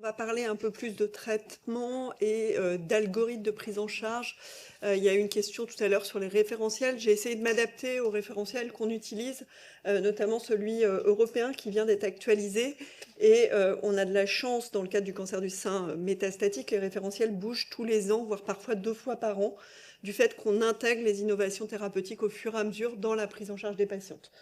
On va parler un peu plus de traitement et d'algorithmes de prise en charge. Il y a eu une question tout à l'heure sur les référentiels. J'ai essayé de m'adapter aux référentiels qu'on utilise, notamment celui européen qui vient d'être actualisé. Et on a de la chance, dans le cadre du cancer du sein métastatique, les référentiels bougent tous les ans, voire parfois 2 fois par an, du fait qu'on intègre les innovations thérapeutiques au fur et à mesure dans la prise en charge des patientes.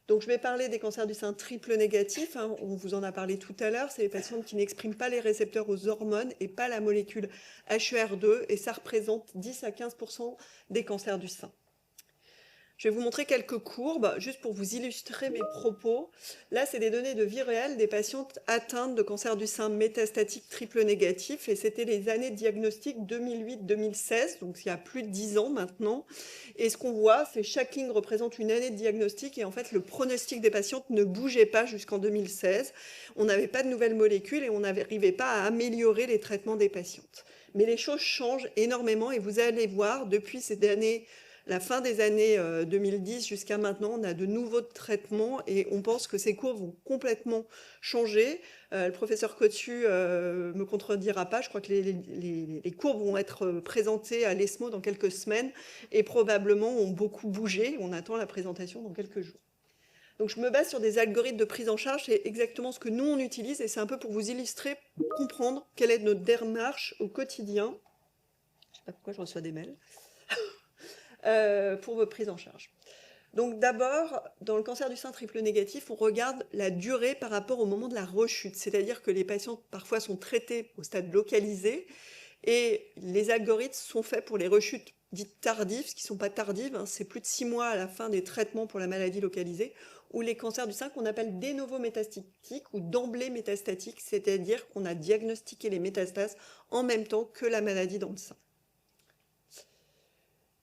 Donc, je vais parler des cancers du sein triple négatifs, hein, on vous en a parlé tout à l'heure. C'est les patientes qui n'expriment pas les récepteurs aux hormones et pas la molécule HER2, et ça représente 10 à 15% des cancers du sein. Je vais vous montrer quelques courbes, juste pour vous illustrer mes propos. Là, c'est des données de vie réelle des patientes atteintes de cancer du sein métastatique triple négatif, et c'était les années de diagnostic 2008-2016, donc il y a plus de 10 ans maintenant. Et ce qu'on voit, c'est chaque ligne représente une année de diagnostic, et en fait, le pronostic des patientes ne bougeait pas jusqu'en 2016. On n'avait pas de nouvelles molécules et on n'arrivait pas à améliorer les traitements des patientes. Mais les choses changent énormément, et vous allez voir, depuis ces années, la fin des années 2010 jusqu'à maintenant, on a de nouveaux traitements et on pense que ces courbes vont complètement changer. Le professeur Cotu me contredira pas, je crois que les courbes vont être présentées à l'ESMO dans quelques semaines et probablement ont beaucoup bougé. On attend la présentation dans quelques jours. Donc je me base sur des algorithmes de prise en charge, c'est exactement ce que nous on utilise, et c'est un peu pour vous illustrer, comprendre quelle est notre démarche au quotidien. Je ne sais pas pourquoi je reçois des mails. Pour vos prises en charge. Donc d'abord, dans le cancer du sein triple négatif, on regarde la durée par rapport au moment de la rechute. C'est-à-dire que les patients parfois sont traités au stade localisé et les algorithmes sont faits pour les rechutes dites tardives, ce qui ne sont pas tardives, hein, c'est plus de 6 mois à la fin des traitements pour la maladie localisée, ou les cancers du sein qu'on appelle de novo métastatiques ou d'emblée métastatiques, c'est-à-dire qu'on a diagnostiqué les métastases en même temps que la maladie dans le sein.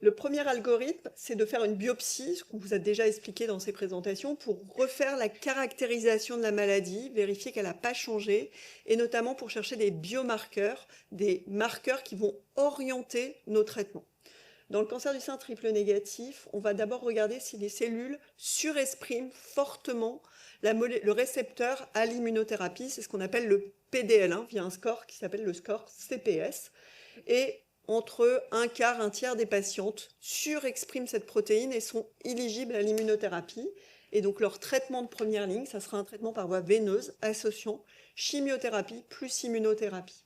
Le premier algorithme, c'est de faire une biopsie, ce qu'on vous a déjà expliqué dans ces présentations, pour refaire la caractérisation de la maladie, vérifier qu'elle n'a pas changé, et notamment pour chercher des biomarqueurs, des marqueurs qui vont orienter nos traitements. Dans le cancer du sein triple négatif, on va d'abord regarder si les cellules surexpriment fortement le récepteur à l'immunothérapie, c'est ce qu'on appelle le PDL1, via un score qui s'appelle le score CPS. Et entre un quart, un tiers des patientes surexpriment cette protéine et sont éligibles à l'immunothérapie. Et donc leur traitement de première ligne, ça sera un traitement par voie veineuse associant chimiothérapie plus immunothérapie.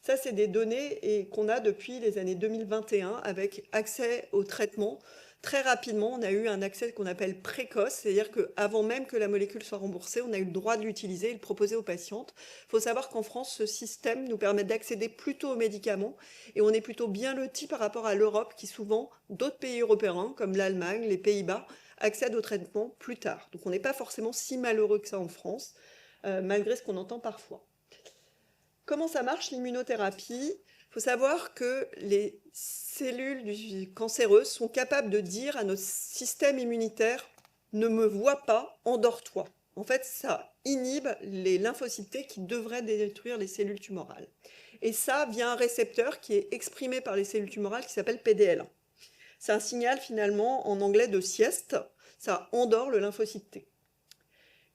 Ça, c'est des données qu'on a depuis les années 2021 avec accès au traitement. Très rapidement, on a eu un accès qu'on appelle précoce, c'est-à-dire qu'avant même que la molécule soit remboursée, on a eu le droit de l'utiliser et de le proposer aux patientes. Il faut savoir qu'en France, ce système nous permet d'accéder plutôt aux médicaments et on est plutôt bien loti par rapport à l'Europe qui souvent, d'autres pays européens comme l'Allemagne, les Pays-Bas, accèdent au traitement plus tard. Donc on n'est pas forcément si malheureux que ça en France, malgré ce qu'on entend parfois. Comment ça marche l'immunothérapie? Il faut savoir que les cellules cancéreuses sont capables de dire à notre système immunitaire « ne me vois pas, endors-toi ». En fait, ça inhibe les lymphocytes T qui devraient détruire les cellules tumorales. Et ça via un récepteur qui est exprimé par les cellules tumorales qui s'appelle PDL1. C'est un signal finalement en anglais de sieste, ça endort le lymphocyte T.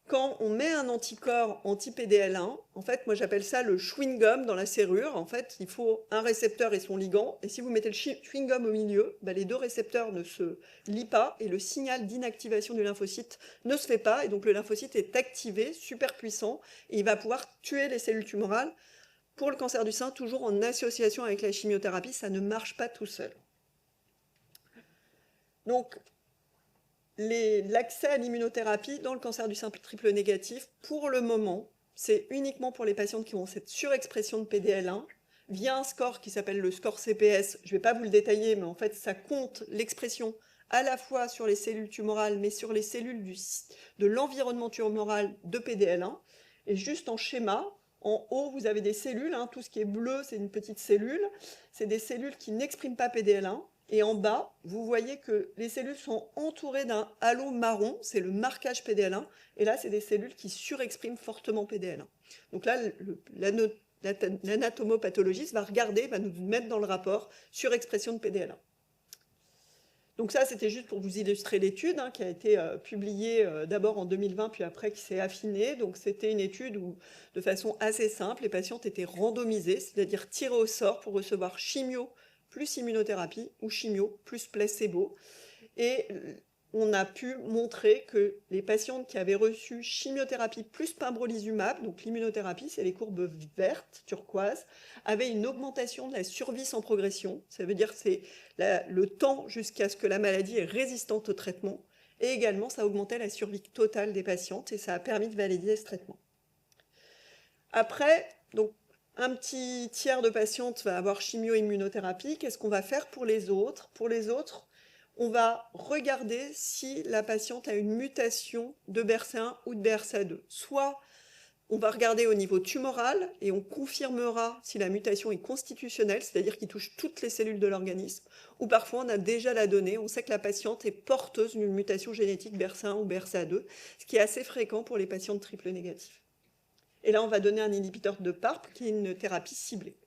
Quand on met un anticorps anti-PDL1, en fait, moi j'appelle ça le chewing-gum dans la serrure. En fait, il faut un récepteur et son ligand. Et si vous mettez le chewing-gum au milieu, les deux récepteurs ne se lient pas et le signal d'inactivation du lymphocyte ne se fait pas. Et donc le lymphocyte est activé, super puissant, et il va pouvoir tuer les cellules tumorales. Pour le cancer du sein, toujours en association avec la chimiothérapie, ça ne marche pas tout seul. Donc, l'accès à l'immunothérapie dans le cancer du sein triple négatif, pour le moment, c'est uniquement pour les patientes qui ont cette surexpression de PDL1, via un score qui s'appelle le score CPS. Je ne vais pas vous le détailler, mais en fait, ça compte l'expression à la fois sur les cellules tumorales, mais sur les cellules de l'environnement tumoral de PDL1. Et juste en schéma, en haut, vous avez des cellules, hein, tout ce qui est bleu, c'est une petite cellule. C'est des cellules qui n'expriment pas PDL1. Et en bas, vous voyez que les cellules sont entourées d'un halo marron, c'est le marquage PDL1, et là, c'est des cellules qui surexpriment fortement PDL1. Donc là, l'anatomopathologiste va regarder, va nous mettre dans le rapport surexpression de PDL1. Donc ça, c'était juste pour vous illustrer l'étude, hein, qui a été publiée d'abord en 2020, puis après qui s'est affinée. Donc c'était une étude où, de façon assez simple, les patientes étaient randomisées, c'est-à-dire tirées au sort pour recevoir chimio plus immunothérapie ou chimio plus placebo. Et on a pu montrer que les patientes qui avaient reçu chimiothérapie plus pembrolizumab, donc l'immunothérapie, c'est les courbes vertes, turquoises, avaient une augmentation de la survie sans progression. Ça veut dire que c'est le temps jusqu'à ce que la maladie est résistante au traitement. Et également, ça augmentait la survie totale des patientes et ça a permis de valider ce traitement. Après, donc, un petit tiers de patientes va avoir chimio-immunothérapie. Qu'est-ce qu'on va faire pour les autres? Pour les autres, on va regarder si la patiente a une mutation de BRCA1 ou de BRCA2. Soit on va regarder au niveau tumoral et on confirmera si la mutation est constitutionnelle, c'est-à-dire qu'il touche toutes les cellules de l'organisme, ou parfois on a déjà la donnée, on sait que la patiente est porteuse d'une mutation génétique BRCA1 ou BRCA2, ce qui est assez fréquent pour les patients de triple négatif. Et là, on va donner un inhibiteur de PARP qui est une thérapie ciblée.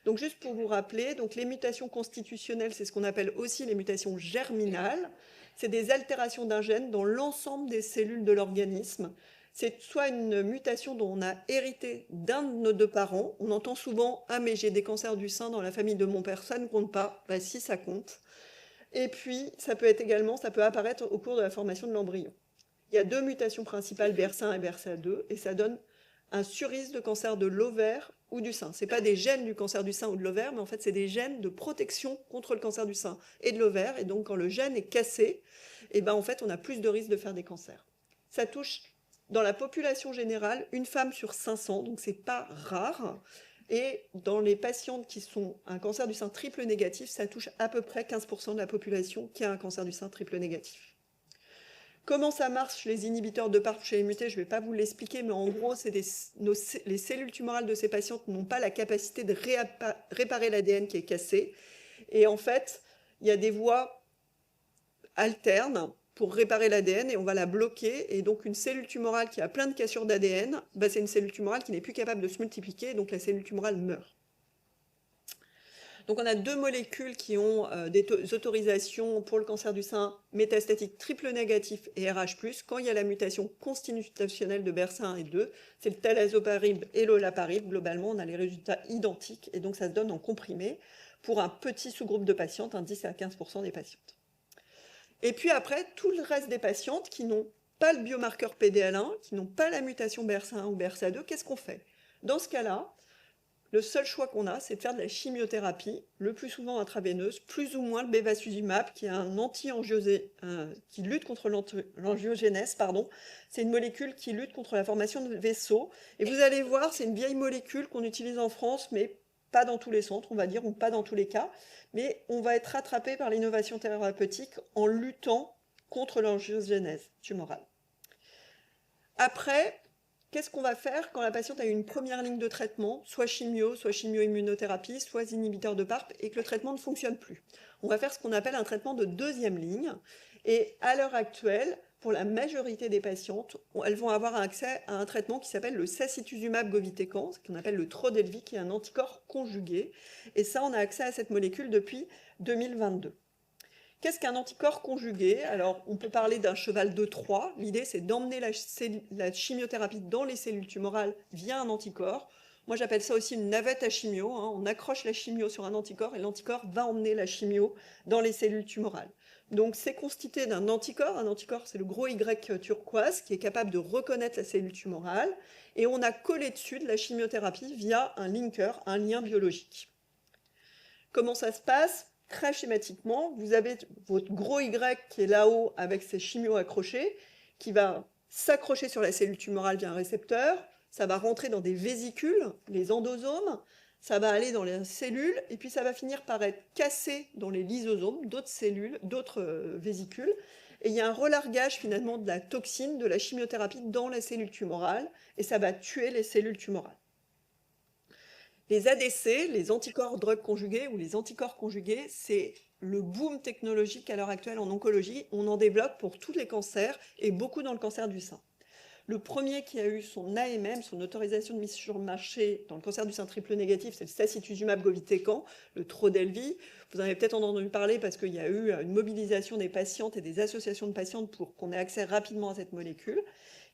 Donc juste pour vous rappeler, donc les mutations constitutionnelles, c'est ce qu'on appelle aussi les mutations germinales. C'est des altérations d'un gène dans l'ensemble des cellules de l'organisme. C'est soit une mutation dont on a hérité d'un de nos deux parents. On entend souvent « Ah mais j'ai des cancers du sein dans la famille de mon père, ça ne compte pas ». Bah si, ça compte. Et puis, ça peut apparaître au cours de la formation de l'embryon. Il y a deux mutations principales, BRCA1 et BRCA2, et ça donne un surrisque de cancer de l'ovaire ou du sein. Ce n'est pas des gènes du cancer du sein ou de l'ovaire, mais en fait, c'est des gènes de protection contre le cancer du sein et de l'ovaire. Et donc, quand le gène est cassé, eh ben, en fait, on a plus de risques de faire des cancers. Ça touche, dans la population générale, une femme sur 500, donc ce n'est pas rare. Et dans les patientes qui sont un cancer du sein triple négatif, ça touche à peu près 15% de la population qui a un cancer du sein triple négatif. Comment ça marche, les inhibiteurs de PARP chez les mutés? Je ne vais pas vous l'expliquer, mais en gros, les cellules tumorales de ces patientes n'ont pas la capacité de réparer l'ADN qui est cassé. Et en fait, il y a des voies alternes pour réparer l'ADN et on va la bloquer. Et donc, une cellule tumorale qui a plein de cassures d'ADN, bah, c'est une cellule tumorale qui n'est plus capable de se multiplier, et donc la cellule tumorale meurt. Donc on a deux molécules qui ont des autorisations pour le cancer du sein métastatique triple négatif et RH+. Quand il y a la mutation constitutionnelle de BRCA1 et 2, c'est le talazoparib et l'olaparib. Globalement, on a les résultats identiques et donc ça se donne en comprimé pour un petit sous-groupe de patientes, 10 à 15% des patientes. Et puis après, tout le reste des patientes qui n'ont pas le biomarqueur PDL1, qui n'ont pas la mutation BRCA1 ou BRCA2, qu'est-ce qu'on fait? Dans ce cas-là, le seul choix qu'on a, c'est de faire de la chimiothérapie, le plus souvent intraveineuse, plus ou moins le bevacizumab, qui est un qui lutte contre l'angiogénèse, pardon. C'est une molécule qui lutte contre la formation de vaisseaux. Et vous allez voir, c'est une vieille molécule qu'on utilise en France, mais pas dans tous les centres, on va dire, ou pas dans tous les cas. Mais on va être rattrapé par l'innovation thérapeutique en luttant contre l'angiogénèse tumorale. Après, qu'est-ce qu'on va faire quand la patiente a eu une première ligne de traitement, soit chimio-immunothérapie, soit inhibiteur de PARP, et que le traitement ne fonctionne plus? On va faire ce qu'on appelle un traitement de deuxième ligne. Et à l'heure actuelle, pour la majorité des patientes, elles vont avoir accès à un traitement qui s'appelle le sacituzumab govitecan, ce qu'on appelle le Trodelvy, qui est un anticorps conjugué. Et ça, on a accès à cette molécule depuis 2022. Qu'est-ce qu'un anticorps conjugué? Alors, on peut parler d'un cheval de Troie. L'idée, c'est d'emmener la chimiothérapie dans les cellules tumorales via un anticorps. Moi, j'appelle ça aussi une navette à chimio. On accroche la chimio sur un anticorps et l'anticorps va emmener la chimio dans les cellules tumorales. Donc, c'est constitué d'un anticorps. Un anticorps, c'est le gros Y turquoise qui est capable de reconnaître la cellule tumorale. Et on a collé dessus de la chimiothérapie via un linker, un lien biologique. Comment ça se passe? Très schématiquement, vous avez votre gros Y qui est là-haut avec ses chimios accrochés, qui va s'accrocher sur la cellule tumorale via un récepteur, ça va rentrer dans des vésicules, les endosomes, ça va aller dans les cellules, et puis ça va finir par être cassé dans les lysosomes, d'autres cellules, d'autres vésicules, et il y a un relargage finalement de la toxine, de la chimiothérapie dans la cellule tumorale, et ça va tuer les cellules tumorales. Les ADC, les anticorps drogues conjugués ou les anticorps conjugués, c'est le boom technologique à l'heure actuelle en oncologie. On en développe pour tous les cancers et beaucoup dans le cancer du sein. Le premier qui a eu son AMM, son autorisation de mise sur le marché dans le cancer du sein triple négatif, c'est le sacituzumab govitecan, le Trodelvy. Vous en avez peut-être entendu parler parce qu'il y a eu une mobilisation des patientes et des associations de patientes pour qu'on ait accès rapidement à cette molécule,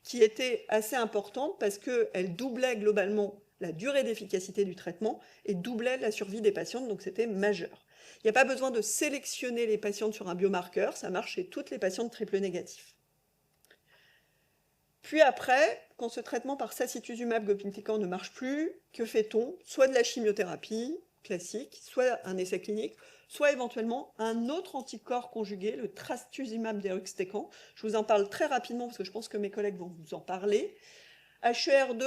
qui était assez importante parce qu'elle doublait globalement la durée d'efficacité du traitement et doublait la survie des patientes, donc c'était majeur. Il n'y a pas besoin de sélectionner les patientes sur un biomarqueur, ça marche chez toutes les patientes triple négatifs. Puis après, quand ce traitement par sacituzumab govitecan ne marche plus, que fait-on? Soit de la chimiothérapie classique, soit un essai clinique, soit éventuellement un autre anticorps conjugué, le trastuzumab deruxtecan. Je vous en parle très rapidement parce que je pense que mes collègues vont vous en parler. HER2,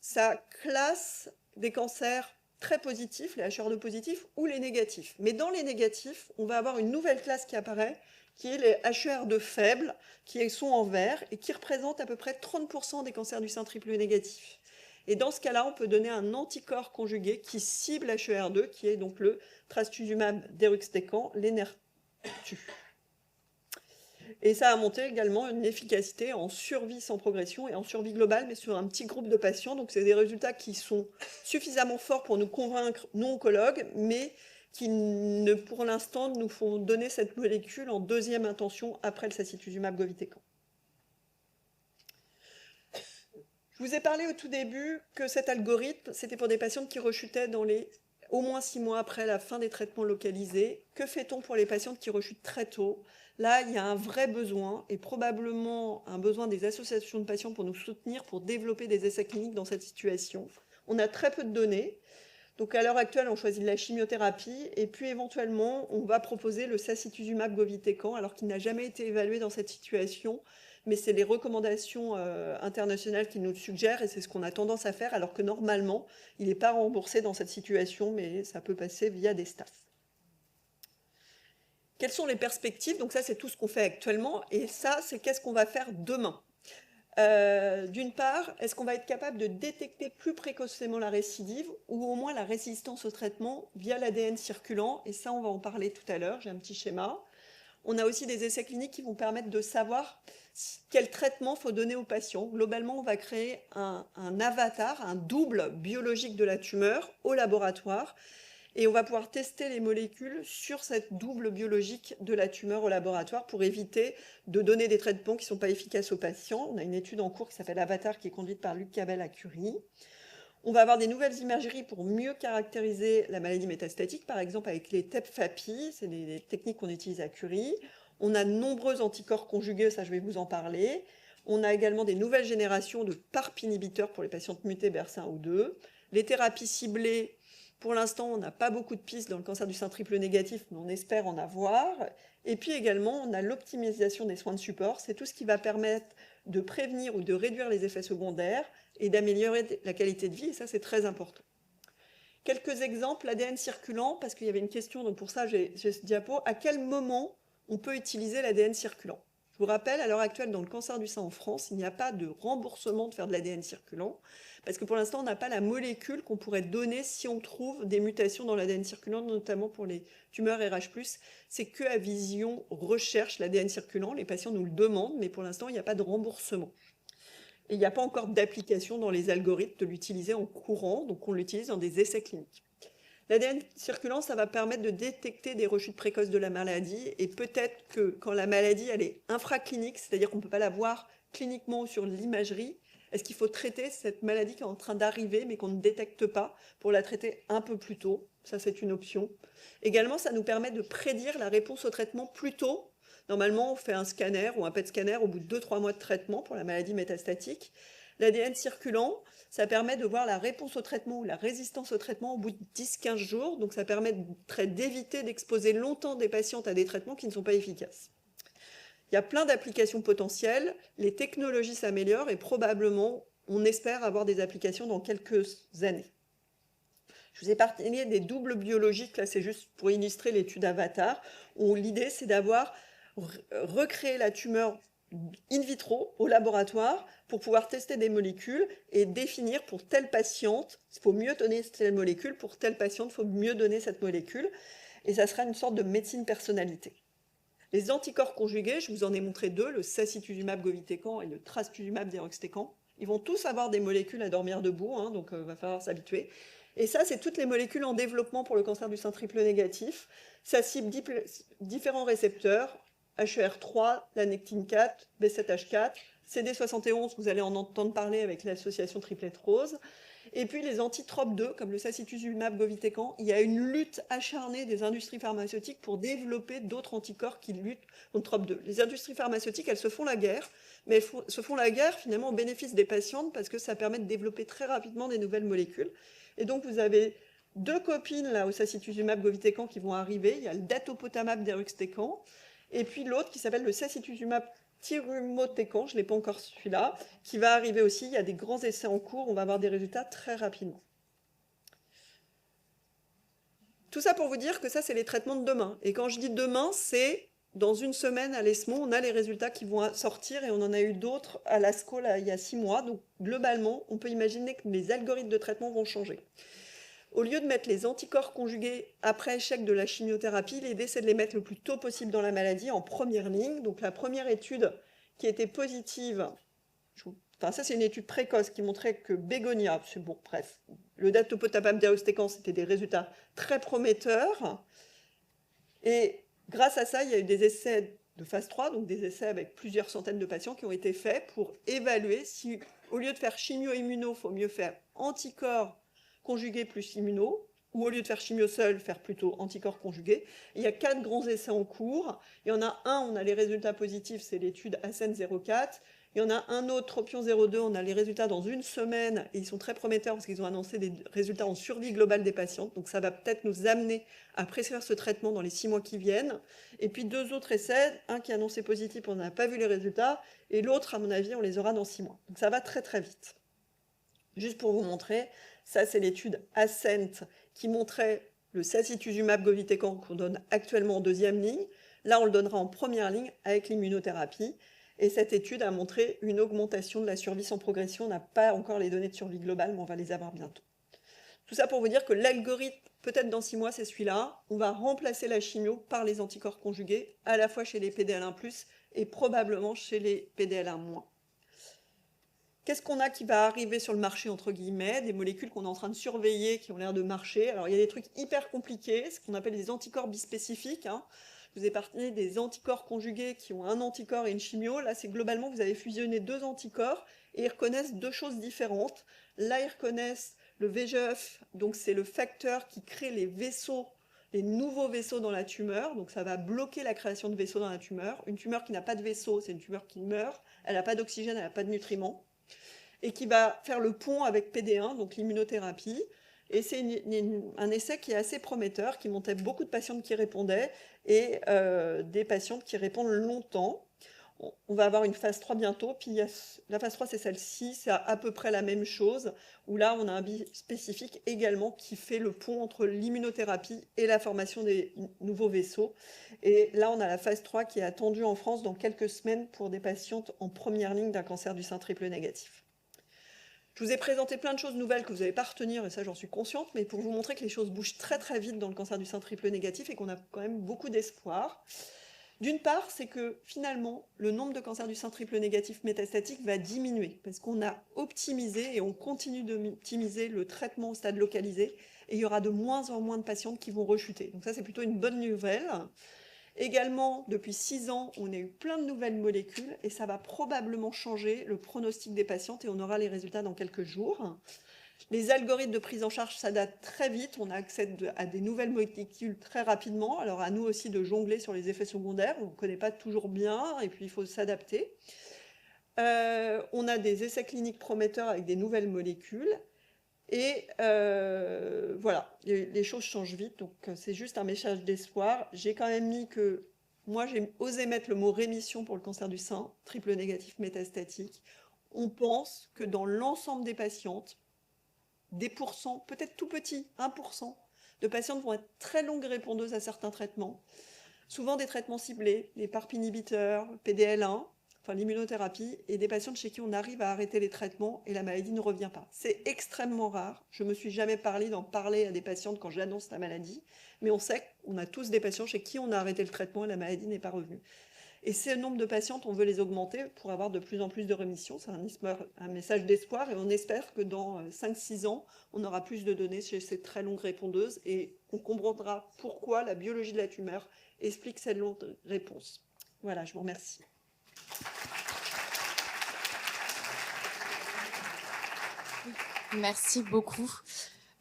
ça classe des cancers très positifs, les HER2 positifs ou les négatifs. Mais dans les négatifs, on va avoir une nouvelle classe qui apparaît, qui est les HER2 faibles, qui sont en vert et qui représentent à peu près 30% des cancers du sein triple négatif. Et dans ce cas-là, on peut donner un anticorps conjugué qui cible HER2, qui est donc le trastuzumab deruxtecan, l'Enhertu. Et ça a montré également une efficacité en survie sans progression et en survie globale, mais sur un petit groupe de patients. Donc c'est des résultats qui sont suffisamment forts pour nous convaincre, nous oncologues, mais qui, pour l'instant, nous font donner cette molécule en deuxième intention après le sacituzumab govitecan. Je vous ai parlé au tout début que cet algorithme, c'était pour des patientes qui rechutaient dans les au moins 6 mois après la fin des traitements localisés. Que fait-on pour les patientes qui rechutent très tôt? Là, il y a un vrai besoin, et probablement un besoin des associations de patients pour nous soutenir, pour développer des essais cliniques dans cette situation. On a très peu de données. Donc à l'heure actuelle, on choisit de la chimiothérapie, et puis éventuellement, on va proposer le sacituzumab govitecan, alors qu'il n'a jamais été évalué dans cette situation, mais c'est les recommandations internationales qui nous le suggèrent, et c'est ce qu'on a tendance à faire, alors que normalement, il n'est pas remboursé dans cette situation, mais ça peut passer via des STAF. Quelles sont les perspectives? Donc ça, c'est tout ce qu'on fait actuellement, et ça, c'est qu'est-ce qu'on va faire demain. D'une part, est-ce qu'on va être capable de détecter plus précocement la récidive ou au moins la résistance au traitement via l'ADN circulant? Et ça, on va en parler tout à l'heure, j'ai un petit schéma. On a aussi des essais cliniques qui vont permettre de savoir quel traitement faut donner aux patients. Globalement, on va créer un avatar, un double biologique de la tumeur au laboratoire. Et on va pouvoir tester les molécules sur cette double biologique de la tumeur au laboratoire pour éviter de donner des traitements qui ne sont pas efficaces aux patients. On a une étude en cours qui s'appelle Avatar, qui est conduite par Luc Cabel à Curie. On va avoir des nouvelles imageries pour mieux caractériser la maladie métastatique, par exemple avec les TEP-FAPI, c'est des techniques qu'on utilise à Curie. On a de nombreux anticorps conjugués, ça je vais vous en parler. On a également des nouvelles générations de PARP inhibiteurs pour les patientes mutées BRCA1 ou 2. Les thérapies ciblées, pour l'instant, on n'a pas beaucoup de pistes dans le cancer du sein triple négatif, mais on espère en avoir. Et puis également, on a l'optimisation des soins de support. C'est tout ce qui va permettre de prévenir ou de réduire les effets secondaires et d'améliorer la qualité de vie, et ça, c'est très important. Quelques exemples, l'ADN circulant, parce qu'il y avait une question, donc pour ça, j'ai ce diapo. À quel moment on peut utiliser l'ADN circulant? Je vous rappelle, à l'heure actuelle, dans le cancer du sein en France, il n'y a pas de remboursement de faire de l'ADN circulant, parce que pour l'instant, on n'a pas la molécule qu'on pourrait donner si on trouve des mutations dans l'ADN circulant, notamment pour les tumeurs RH+. C'est que à Vision recherche l'ADN circulant, les patients nous le demandent, mais pour l'instant, il n'y a pas de remboursement. Et il n'y a pas encore d'application dans les algorithmes de l'utiliser en courant, donc on l'utilise dans des essais cliniques. L'ADN circulant, ça va permettre de détecter des rechutes précoces de la maladie, et peut-être que quand la maladie elle est infraclinique, c'est-à-dire qu'on ne peut pas la voir cliniquement sur l'imagerie, est-ce qu'il faut traiter cette maladie qui est en train d'arriver mais qu'on ne détecte pas pour la traiter un peu plus tôt? Ça, c'est une option. Également, ça nous permet de prédire la réponse au traitement plus tôt. Normalement, on fait un scanner ou un PET scanner au bout de 2-3 mois de traitement pour la maladie métastatique. L'ADN circulant, ça permet de voir la réponse au traitement ou la résistance au traitement au bout de 10-15 jours. Donc ça permettrait d'éviter d'exposer longtemps des patientes à des traitements qui ne sont pas efficaces. Il y a plein d'applications potentielles. Les technologies s'améliorent et probablement, on espère avoir des applications dans quelques années. Je vous ai parlé des doubles biologiques. Là, c'est juste pour illustrer l'étude Avatar, où l'idée, c'est d'avoir recréé la tumeur in vitro au laboratoire pour pouvoir tester des molécules et définir pour telle patiente, il faut mieux donner telle molécule, pour telle patiente, il faut mieux donner cette molécule. Et ça sera une sorte de médecine personnalité. Les anticorps conjugués, je vous en ai montré deux, le sacituzumab govitecan et le trastuzumab deruxtecan. Ils vont tous avoir des molécules à dormir debout, hein, donc va falloir s'habituer. Et ça, c'est toutes les molécules en développement pour le cancer du sein triple négatif. Ça cible différents récepteurs, HER3, la nectine 4, B7H4, CD71, vous allez en entendre parler avec l'association triplette rose. Et puis les antitropes 2, comme le sacituzumab govitecan, il y a une lutte acharnée des industries pharmaceutiques pour développer d'autres anticorps qui luttent contre TROP 2. Les industries pharmaceutiques, elles se font la guerre, mais elles se font la guerre finalement au bénéfice des patientes parce que ça permet de développer très rapidement des nouvelles molécules. Et donc vous avez deux copines là au sacituzumab govitecan qui vont arriver. Il y a le datopotamab deruxtecan et puis l'autre qui s'appelle le sacituzumab tirumotecan, je ne l'ai pas encore celui-là, qui va arriver aussi. Il y a des grands essais en cours, on va avoir des résultats très rapidement. Tout ça pour vous dire que ça, c'est les traitements de demain. Et quand je dis demain, c'est dans une semaine à l'ESMO, on a les résultats qui vont sortir et on en a eu d'autres à l'ASCO là, il y a 6 mois. Donc globalement, on peut imaginer que les algorithmes de traitement vont changer. Au lieu de mettre les anticorps conjugués après échec de la chimiothérapie, l'idée c'est de les mettre le plus tôt possible dans la maladie, en première ligne. Donc la première étude qui était positive, enfin ça c'est une étude précoce qui montrait que Bégonia, c'est bon, bref, le datopotamab deruxtecan, c'était des résultats très prometteurs. Et grâce à ça, il y a eu des essais de phase 3, donc des essais avec plusieurs centaines de patients qui ont été faits pour évaluer si, au lieu de faire chimio-immuno, il faut mieux faire anticorps conjugué plus immuno, ou au lieu de faire chimio seul, faire plutôt anticorps conjugué. Il y a 4 grands essais en cours. Il y en a un, on a les résultats positifs, c'est l'étude ASCEN 04. Il y en a un autre, Tropion 02, on a les résultats dans une semaine, et ils sont très prometteurs parce qu'ils ont annoncé des résultats en survie globale des patientes. Donc ça va peut-être nous amener à prescrire ce traitement dans les 6 mois qui viennent. Et puis 2 autres essais, un qui est annoncé positif, on n'a pas vu les résultats, et l'autre, à mon avis, on les aura dans 6 mois. Donc ça va très très vite. Juste pour vous montrer, ça c'est l'étude ASCENT qui montrait le sacituzumab govitecan qu'on donne actuellement en deuxième ligne. Là, on le donnera en première ligne avec l'immunothérapie. Et cette étude a montré une augmentation de la survie sans progression. On n'a pas encore les données de survie globale, mais on va les avoir bientôt. Tout ça pour vous dire que l'algorithme, peut-être dans 6 mois, c'est celui-là. On va remplacer la chimio par les anticorps conjugués, à la fois chez les PDL1+, et probablement chez les PDL1-. Qu'est-ce qu'on a qui va arriver sur le marché, entre guillemets, des molécules qu'on est en train de surveiller, qui ont l'air de marcher. Alors, il y a des trucs hyper compliqués, ce qu'on appelle des anticorps bispécifiques. Je vous ai parlé des anticorps conjugués qui ont un anticorps et une chimio. Là, c'est globalement, vous avez fusionné 2 anticorps et ils reconnaissent 2 choses différentes. Là, ils reconnaissent le VEGF, donc c'est le facteur qui crée les vaisseaux, les nouveaux vaisseaux dans la tumeur. Donc, ça va bloquer la création de vaisseaux dans la tumeur. Une tumeur qui n'a pas de vaisseau, c'est une tumeur qui meurt. Elle n'a pas d'oxygène, elle n'a pas de nutriments. Et qui va faire le pont avec PD1, donc l'immunothérapie. Et c'est un essai qui est assez prometteur, qui montrait beaucoup de patientes qui répondaient et des patientes qui répondent longtemps. On va avoir une phase 3 bientôt, puis la phase 3 c'est celle-ci, c'est à peu près la même chose, où là on a un bispécifique également qui fait le pont entre l'immunothérapie et la formation des nouveaux vaisseaux. Et là on a la phase 3 qui est attendue en France dans quelques semaines pour des patientes en première ligne d'un cancer du sein triple négatif. Je vous ai présenté plein de choses nouvelles que vous n'allez pas retenir, et ça j'en suis consciente, mais pour vous montrer que les choses bougent très très vite dans le cancer du sein triple négatif et qu'on a quand même beaucoup d'espoir. D'une part, c'est que finalement, le nombre de cancers du sein triple négatif métastatique va diminuer, parce qu'on a optimisé et on continue d'optimiser le traitement au stade localisé, et il y aura de moins en moins de patientes qui vont rechuter. Donc ça c'est plutôt une bonne nouvelle. Également, depuis 6 ans, on a eu plein de nouvelles molécules et ça va probablement changer le pronostic des patientes et on aura les résultats dans quelques jours. Les algorithmes de prise en charge s'adaptent très vite, on a accès à des nouvelles molécules très rapidement, alors à nous aussi de jongler sur les effets secondaires, on ne connaît pas toujours bien et puis il faut s'adapter. On a des essais cliniques prometteurs avec des nouvelles molécules. Et voilà, les choses changent vite, donc c'est juste un message d'espoir. J'ai quand même mis que, moi j'ai osé mettre le mot rémission pour le cancer du sein, triple négatif métastatique. On pense que dans l'ensemble des patientes, des pourcents, peut-être tout petits, 1%, de patientes vont être très longues répondeuses à certains traitements. Souvent des traitements ciblés, les PARP inhibiteurs, PDL1, enfin l'immunothérapie, et des patientes chez qui on arrive à arrêter les traitements et la maladie ne revient pas. C'est extrêmement rare. Je me suis jamais parlé d'en parler à des patientes quand j'annonce la maladie, mais on sait qu'on a tous des patients chez qui on a arrêté le traitement et la maladie n'est pas revenue. Et ce nombre de patientes, on veut les augmenter pour avoir de plus en plus de rémissions. C'est un message d'espoir et on espère que dans 5-6 ans, on aura plus de données chez ces très longues répondeuses et on comprendra pourquoi la biologie de la tumeur explique cette longue réponse. Voilà, je vous remercie. Merci beaucoup.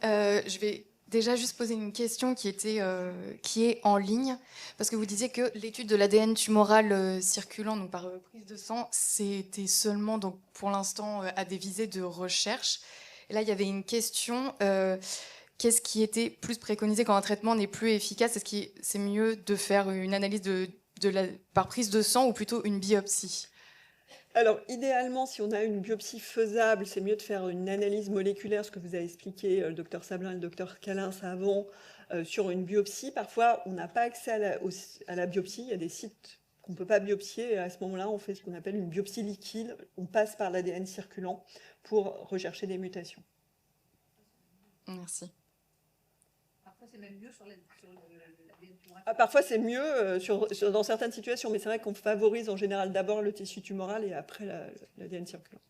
Je vais déjà juste poser une question qui est en ligne, parce que vous disiez que l'étude de l'ADN tumoral circulant donc par prise de sang, c'était seulement donc pour l'instant à des visées de recherche. Et là, il y avait une question. Qu'est-ce qui était plus préconisé quand un traitement n'est plus efficace? Est-ce que c'est mieux de faire une analyse par prise de sang ou plutôt une biopsie? Alors, idéalement, si on a une biopsie faisable, c'est mieux de faire une analyse moléculaire, ce que vous avez expliqué, le docteur Sablin et le docteur Calins avant, sur une biopsie. Parfois, on n'a pas accès à la biopsie. Il y a des sites qu'on ne peut pas biopsier. Et à ce moment-là, on fait ce qu'on appelle une biopsie liquide. On passe par l'ADN circulant pour rechercher des mutations. Merci. Parfois, c'est même mieux sur l'ADN tumoral. Parfois, c'est mieux dans certaines situations, mais c'est vrai qu'on favorise en général d'abord le tissu tumoral et après l'ADN circulant.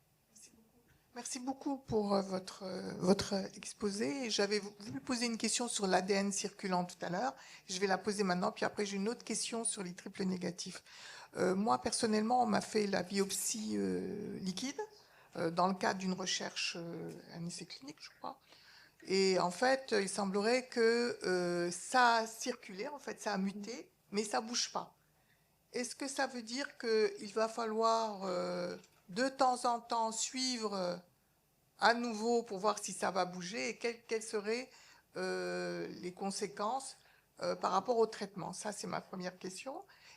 Merci beaucoup pour votre exposé. J'avais voulu poser une question sur l'ADN circulant tout à l'heure. Je vais la poser maintenant, puis après j'ai une autre question sur les triples négatifs. Moi, personnellement, on m'a fait la biopsie liquide dans le cadre d'une recherche, un essai clinique, je crois. Et en fait, il semblerait que ça a circulé, en fait, ça a muté, mais ça ne bouge pas. Est-ce que ça veut dire qu'il va falloir de temps en temps suivre à nouveau pour voir si ça va bouger et quelles seraient les conséquences par rapport au traitement? Ça, c'est ma première question.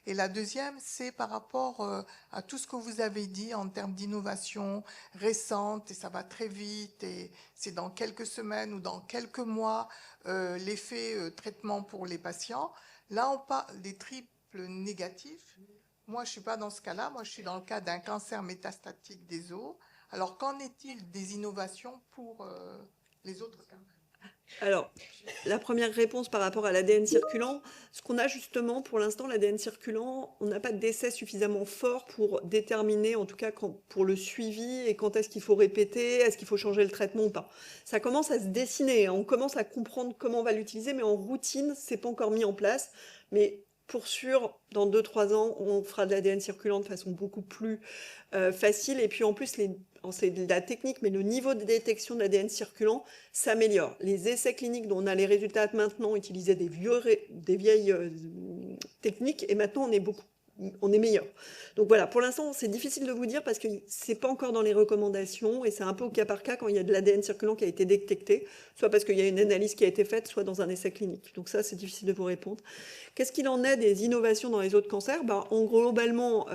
Et la deuxième, c'est par rapport à tout ce que vous avez dit en termes d'innovation récente, et ça va très vite, et c'est dans quelques semaines ou dans quelques mois l'effet traitement pour les patients. Là, on parle des triples négatifs. Moi, je ne suis pas dans ce cas-là. Moi, je suis dans le cas d'un cancer métastatique des os. Alors, qu'en est-il des innovations pour les autres cas? Alors, la première réponse par rapport à l'ADN circulant, ce qu'on a justement pour l'instant, l'ADN circulant, on n'a pas d'essai suffisamment fort pour déterminer, en tout cas pour le suivi et quand est-ce qu'il faut répéter, est-ce qu'il faut changer le traitement ou pas. Ça commence à se dessiner, on commence à comprendre comment on va l'utiliser, mais en routine, c'est pas encore mis en place. Mais pour sûr, dans 2-3 ans, on fera de l'ADN circulant de façon beaucoup plus facile. Et puis en plus, c'est de la technique, mais le niveau de détection de l'ADN circulant s'améliore. Les essais cliniques dont on a les résultats maintenant utilisaient des vieilles techniques, et maintenant on est meilleur. Donc voilà, pour l'instant, c'est difficile de vous dire parce que c'est pas encore dans les recommandations et c'est un peu au cas par cas quand il y a de l'ADN circulant qui a été détecté, soit parce qu'il y a une analyse qui a été faite, soit dans un essai clinique. Donc ça, c'est difficile de vous répondre. Qu'est-ce qu'il en est des innovations dans les autres cancers? En gros, globalement,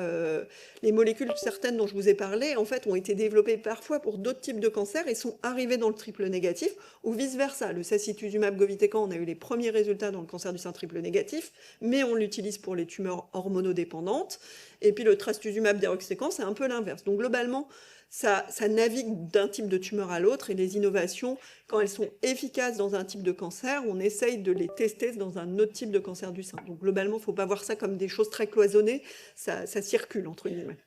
les molécules, certaines dont je vous ai parlé, en fait, ont été développées parfois pour d'autres types de cancers et sont arrivées dans le triple négatif, ou vice-versa. Le sacituzumab govitecan, on a eu les premiers résultats dans le cancer du sein triple négatif, mais on l'utilise pour les tumeurs hormonodépendantes. Et puis le trastuzumab deruxtecan, c'est un peu l'inverse. Donc globalement, ça navigue d'un type de tumeur à l'autre, et les innovations, quand elles sont efficaces dans un type de cancer, on essaye de les tester dans un autre type de cancer du sein. Donc globalement, il ne faut pas voir ça comme des choses très cloisonnées, ça circule, entre guillemets.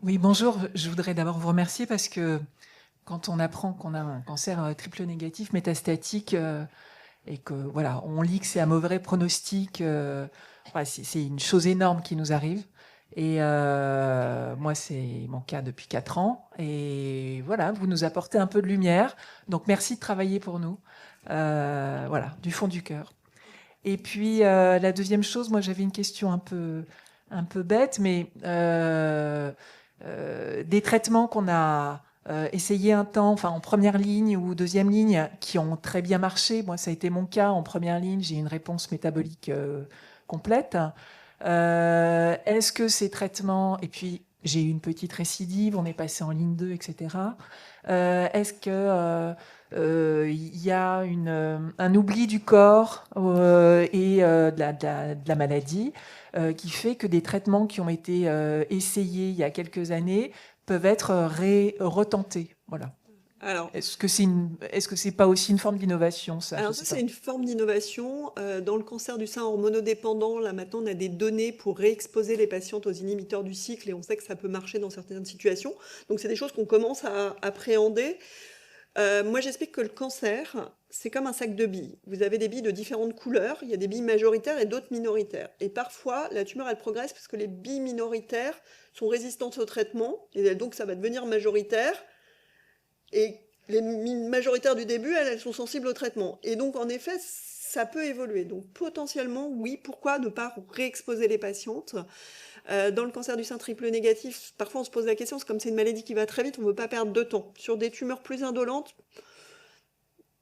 Oui, bonjour. Je voudrais d'abord vous remercier parce que quand on apprend qu'on a un cancer triple négatif métastatique et que voilà, on lit que c'est un mauvais pronostic, c'est une chose énorme qui nous arrive. Et moi, c'est mon cas depuis 4 ans. Et voilà, vous nous apportez un peu de lumière. Donc, merci de travailler pour nous. Voilà, du fond du cœur. Et puis, la deuxième chose, moi, j'avais une question un peu bête, mais des traitements qu'on a essayé un temps, enfin en première ligne ou deuxième ligne, qui ont très bien marché. Moi, ça a été mon cas. En première ligne, j'ai une réponse métabolique complète. Est-ce que ces traitements, et puis j'ai eu une petite récidive, on est passé en ligne 2, etc. Est-ce que il y a un oubli du corps et de la maladie qui fait que des traitements qui ont été essayés il y a quelques années peuvent être retentés? Voilà. Alors, Est-ce que c'est pas aussi une forme d'innovation, ça? Alors Je ça, sais c'est une forme d'innovation. Dans le cancer du sein hormonodépendant, là maintenant, on a des données pour réexposer les patientes aux inhibiteurs du cycle et on sait que ça peut marcher dans certaines situations. Donc c'est des choses qu'on commence à appréhender. Moi, j'explique que le cancer, c'est comme un sac de billes. Vous avez des billes de différentes couleurs. Il y a des billes majoritaires et d'autres minoritaires. Et parfois, la tumeur, elle progresse parce que les billes minoritaires sont résistantes au traitement et donc ça va devenir majoritaire. Et les majoritaires du début, elles sont sensibles au traitement. Et donc, en effet, ça peut évoluer. Donc, potentiellement, oui, pourquoi ne pas réexposer les patientes? Dans le cancer du sein triple négatif, parfois on se pose la question, c'est comme c'est une maladie qui va très vite, on ne veut pas perdre de temps. Sur des tumeurs plus indolentes,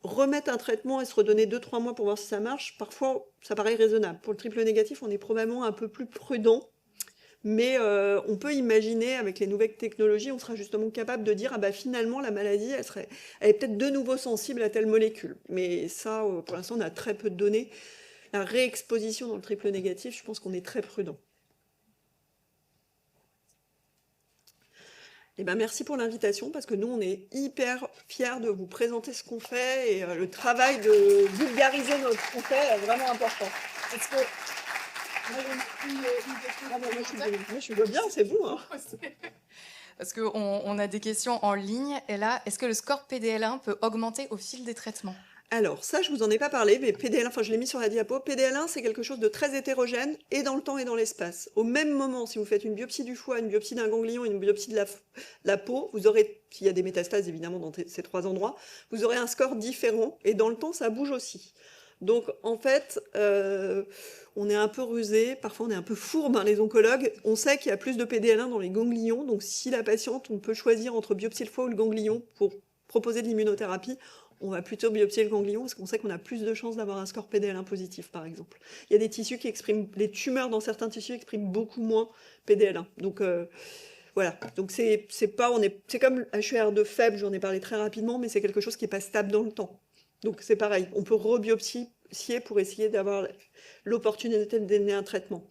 remettre un traitement et se redonner 2-3 mois pour voir si ça marche, parfois, ça paraît raisonnable. Pour le triple négatif, on est probablement un peu plus prudent. Mais on peut imaginer, avec les nouvelles technologies, on sera justement capable de dire, ah bah finalement, la maladie, elle est peut-être de nouveau sensible à telle molécule. Mais ça, pour l'instant, on a très peu de données. La réexposition dans le triple négatif, je pense qu'on est très prudent. Eh ben, merci pour l'invitation, parce que nous, on est hyper fiers de vous présenter ce qu'on fait, et le travail de vulgariser ce qu'on fait est vraiment important. Est-ce que Moi, je veux bien, c'est vous, hein. Parce qu'on a des questions en ligne, et là, est-ce que le score PDL1 peut augmenter au fil des traitements? Alors, ça, je vous en ai pas parlé, mais PDL1, enfin, je l'ai mis sur la diapo. PDL1, c'est quelque chose de très hétérogène, et dans le temps et dans l'espace. Au même moment, si vous faites une biopsie du foie, une biopsie d'un ganglion et une biopsie de la peau, vous aurez, s'il y a des métastases, évidemment, dans ces 3 endroits, vous aurez un score différent, et dans le temps, ça bouge aussi. Donc, en fait, on est un peu rusé, parfois on est un peu fourbe, hein, les oncologues. On sait qu'il y a plus de PDL1 dans les ganglions, donc si la patiente, on peut choisir entre biopsier le foie ou le ganglion pour proposer de l'immunothérapie, on va plutôt biopsier le ganglion parce qu'on sait qu'on a plus de chances d'avoir un score PDL1 positif, par exemple. Il y a des tissus qui expriment, les tumeurs dans certains tissus expriment beaucoup moins PDL1. Donc voilà, donc c'est comme HER2 faible, j'en ai parlé très rapidement, mais c'est quelque chose qui n'est pas stable dans le temps. Donc c'est pareil, on peut rebiopsier pour essayer d'avoir l'opportunité de donner un traitement.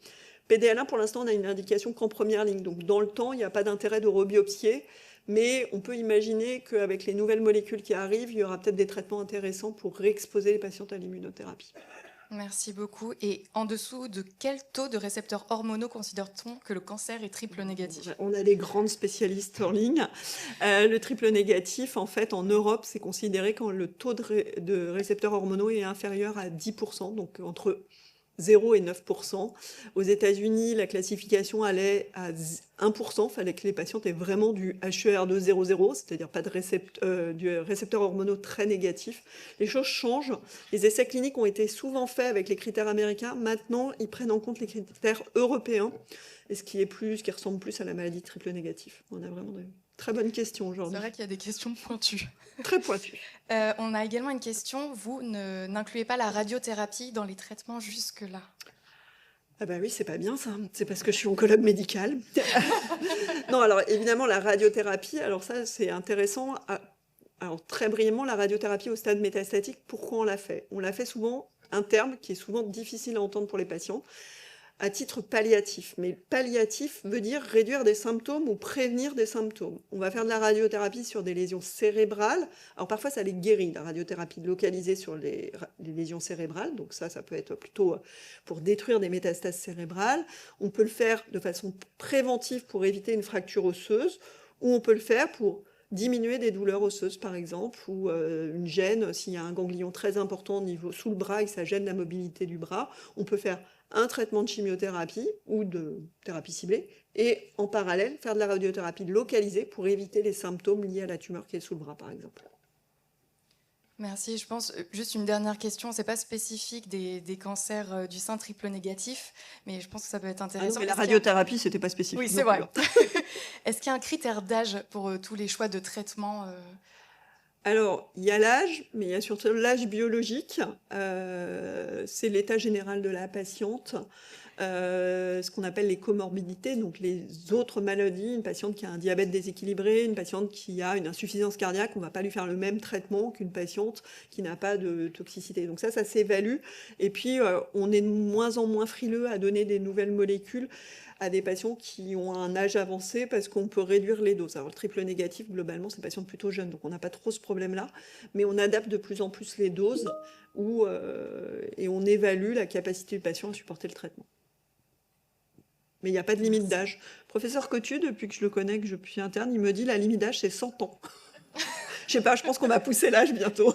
PDL1, pour l'instant, on a une indication qu'en première ligne. Donc dans le temps, il n'y a pas d'intérêt de rebiopsier, mais on peut imaginer qu'avec les nouvelles molécules qui arrivent, il y aura peut-être des traitements intéressants pour réexposer les patientes à l'immunothérapie. Merci beaucoup. Et en dessous de quel taux de récepteurs hormonaux considère-t-on que le cancer est triple négatif? On a des grandes spécialistes en ligne. Le triple négatif, en fait, en Europe, c'est considéré quand le taux de récepteurs hormonaux est inférieur à 10%, donc entre 0 et 9%. Aux États-Unis, la classification allait à 1%. Il fallait que les patientes aient vraiment du HER2 00, c'est-à-dire pas de du récepteur hormonaux très négatif. Les choses changent. Les essais cliniques ont été souvent faits avec les critères américains. Maintenant, ils prennent en compte les critères européens, et ce qui ressemble plus à la maladie triple négatif. On a vraiment de très bonnes questions aujourd'hui. C'est vrai qu'il y a des questions pointues. Très pointues. On a également une question. Vous n'incluez pas la radiothérapie dans les traitements jusque-là? Ah bah oui, c'est pas bien ça. C'est parce que je suis oncologue médicale. Non, alors évidemment, la radiothérapie, alors ça, c'est intéressant. Alors très brièvement, la radiothérapie au stade métastatique, pourquoi on la fait? On la fait souvent, un terme qui est souvent difficile à entendre pour les patients, à titre palliatif. Mais palliatif veut dire réduire des symptômes ou prévenir des symptômes. On va faire de la radiothérapie sur des lésions cérébrales. Alors parfois, ça les guérit, la radiothérapie localisée sur les lésions cérébrales. Donc ça peut être plutôt pour détruire des métastases cérébrales. On peut le faire de façon préventive pour éviter une fracture osseuse, ou on peut le faire pour diminuer des douleurs osseuses, par exemple, ou une gêne, s'il y a un ganglion très important sous le bras et que ça gêne la mobilité du bras. On peut faire un traitement de chimiothérapie ou de thérapie ciblée, et en parallèle, faire de la radiothérapie localisée pour éviter les symptômes liés à la tumeur qui est sous le bras, par exemple. Merci. Je pense, juste une dernière question, c'est pas spécifique des cancers du sein triple négatif, mais je pense que ça peut être intéressant. Ah non, mais la radiothérapie, c'était pas spécifique. Oui, c'est vrai. Est-ce qu'il y a un critère d'âge pour tous les choix de traitement Alors, il y a l'âge, mais il y a surtout l'âge biologique. C'est l'état général de la patiente. ce qu'on appelle les comorbidités, donc les autres maladies. Une patiente qui a un diabète déséquilibré, une patiente qui a une insuffisance cardiaque, on ne va pas lui faire le même traitement qu'une patiente qui n'a pas de toxicité. Donc ça s'évalue. Et puis, on est de moins en moins frileux à donner des nouvelles molécules à des patients qui ont un âge avancé parce qu'on peut réduire les doses. Alors le triple négatif, globalement, c'est des patients plutôt jeunes, donc on n'a pas trop ce problème-là, mais on adapte de plus en plus les doses et on évalue la capacité du patient à supporter le traitement. Mais il n'y a pas de limite d'âge. Professeur Cotu, depuis que je le connais, que je suis interne, il me dit la limite d'âge, c'est 100 ans. Je sais pas, je pense qu'on va pousser l'âge bientôt.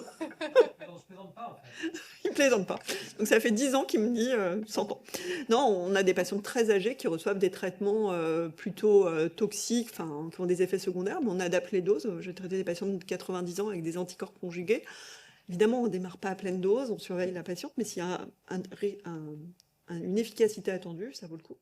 On se plaisante pas, en fait. Il plaisante pas. Donc ça fait 10 ans qu'il me dit 100 ans. Non, on a des patients très âgés qui reçoivent des traitements plutôt toxiques, enfin qui ont des effets secondaires, mais on adapte les doses. J'ai traité des patients de 90 ans avec des anticorps conjugués. Évidemment, on ne démarre pas à pleine dose, on surveille la patiente, mais s'il y a une efficacité attendue, ça vaut le coup.